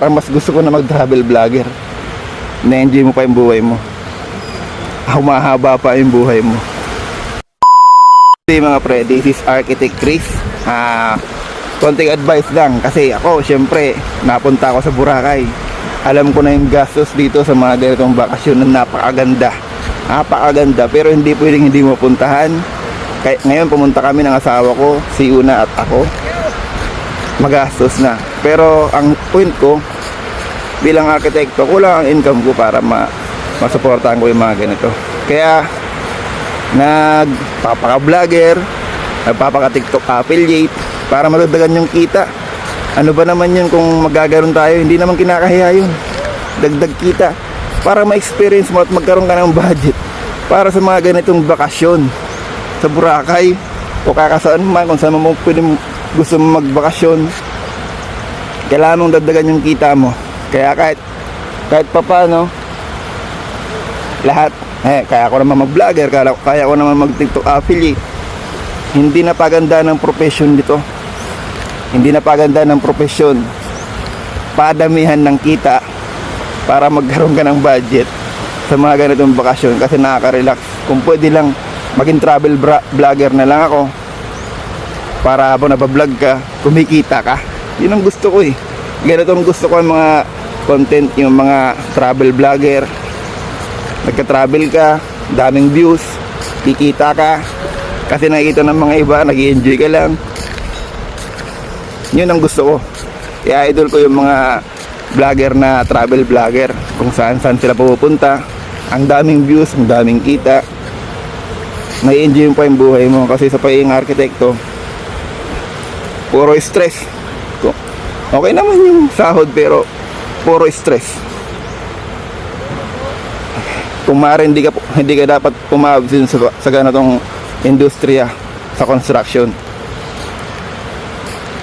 Parang mas gusto ko na mag-travel vlogger. Na-enjoy mo pa yung buhay mo. Humahaba pa yung buhay mo. Hey mga pre, this is Architect Chris. Konting advice lang. Kasi ako, syempre, napunta ako sa Boracay. Alam ko na yung gastos dito sa mga ganitong bakasyon na napakaganda. Napakaganda, pero hindi pwedeng hindi mapuntahan. Ngayon pumunta kami ng asawa ko, si Una at ako. Magastos na. Pero ang point ko, bilang arkitekto, kulang ang income ko para masuportahan ko yung mga ganito. Kaya nagpapaka-vlogger, nagpapaka-TikTok affiliate para madagdagan yung kita. Ano ba naman yun kung magagaroon tayo? Hindi naman kinakahiya yun. Dagdag kita para ma-experience mo at magkaroon ka ng budget para sa mga ganitong bakasyon sa Boracay o kakasaan man, kung saan mo pwede gusto mo magbakasyon. Kailangan mong dagdagan yung kita mo. Kaya kahit pa paano, lahat, kaya ako naman mag-vlogger, kaya ako naman mag-TikTok affiliate. Hindi na paganda ng profession dito. Hindi na paganda ng profesyon. Padamihan ng kita para magkaroon ka ng budget sa mga ganitong bakasyon kasi nakaka-relax. Kung pwede lang, maging travel vlogger na lang ako para habang nabablog ka, kumikita ka. Yun ang gusto ko eh. Ganito ang gusto ko ang mga content, yung mga travel vlogger. Nagka-travel ka, daming views, kikita ka kasi nakikita ng mga iba, nag-i-enjoy ka lang. Yun ang gusto ko. Kaya idol ko yung mga vlogger na travel vlogger, kung saan sila pupunta. Ang daming views, ang daming kita, nai-enjoy mo pa yung buhay mo. Kasi sa pagiging arkitekto, puro stress. Okay naman yung sahod pero puro stress. Kung maaari hindi ka dapat pumabsin sa ganitong industriya sa construction.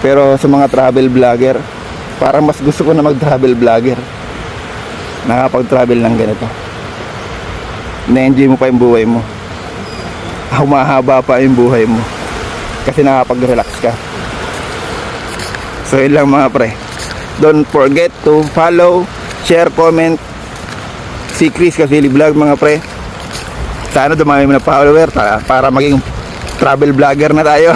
Pero sa mga travel vlogger, parang mas gusto ko na mag-travel vlogger. Nakapag-travel ng ganito. Na-enjoy mo pa yung buhay mo. Humahaba pa yung buhay mo. Kasi nakapag-relax ka. So yun lang mga pre. Don't forget to follow, share, comment si Chris Casili Vlog mga pre. Sana dumami mo na follower para maging travel vlogger na tayo.